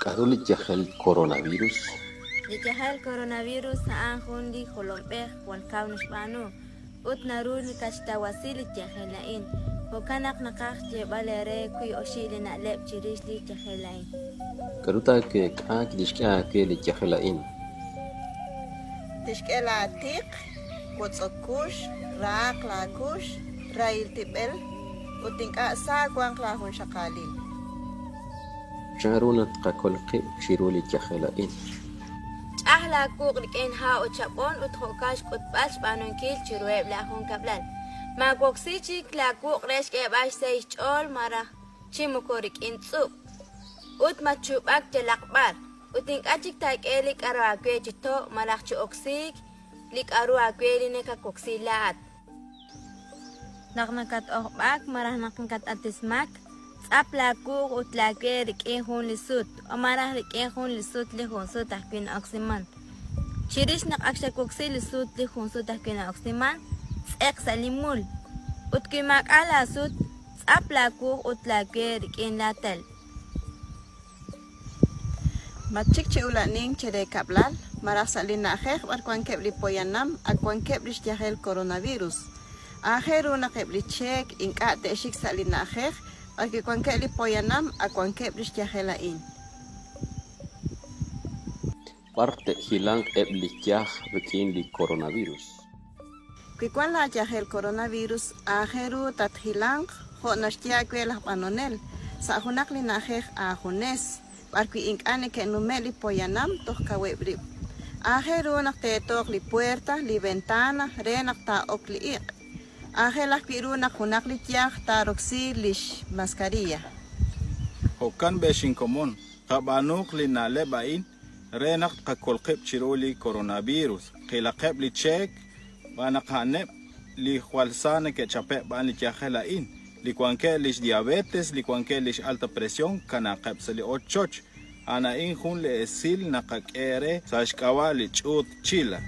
Karuli jahel coronavirus. Likahal coronavirus saan hundi holompeh wan kaunis banu. Ut narun kasta wasili jahelain. Hokanak nakak jebalere kui oshili na lep chirish li jahelain. Karuta ke kaak dishka ke li jahelain. Tishkela tik, kutsokush, raak lakush, rail tibel, utingka sa kwang klahon shakalin. Charunat kakolqib shiruli jahelain. Ahla kuk likin ha uchapon uthokash kutbash banon kil chirueb lahon kablal. Magoksichi la kuk resh ke bash seish chol mara chimukorik intsup. Ut machubak jelakbar. Uting achik tak elik aro akwe chito malak chu oksik lik aro akwe line ka koksilat. Naknakat okbak marah naknakat atismak. Tsap lakuk ut lakwe rikin hun lisut. Omarah rikin hun lisut li hun sut ahkwin oksiman. Chirish nak aksha koksi lisut li hun sut ahkwin oksiman. Tsek salimul. Ut kimak ala sut. Tsap lakuk ut lakwe rikin latal. Machikchi ulaning chere kablal, marasalin na akek warkwan kebli poyanam, akwan kebli jahel coronavirus. Aheru na kebli check, inka te shik salin na akek, akikwan kebli poyanam, akwan kebli jahelain. Parte hilang ebli jah bikin li coronavirus. Kikwan la jahel coronavirus, aheru tat hilang, ho nashtia kwelah panonel, sa hunak li na akek ahunes. Barki inkane ke numeli poyanam toh kawebri. Aheru nak tetok li puerta, li ventana, renak ta ok li ik. Ahelah piru nak hunak li tiyak ta roksi lish mascarilla. Hokan beshin komon, kabanuk li nalebain, renak kakolqib chiruli coronavirus. Kilaqib li check, banak hanep, li khwalsane ke chapek ban li tiyakhelain. Li kwanke lish diabetes, li kwanke lish alta presión, kana kapsali ochoch. Ana in hun le esil nakakere, sashkawa li chut chila.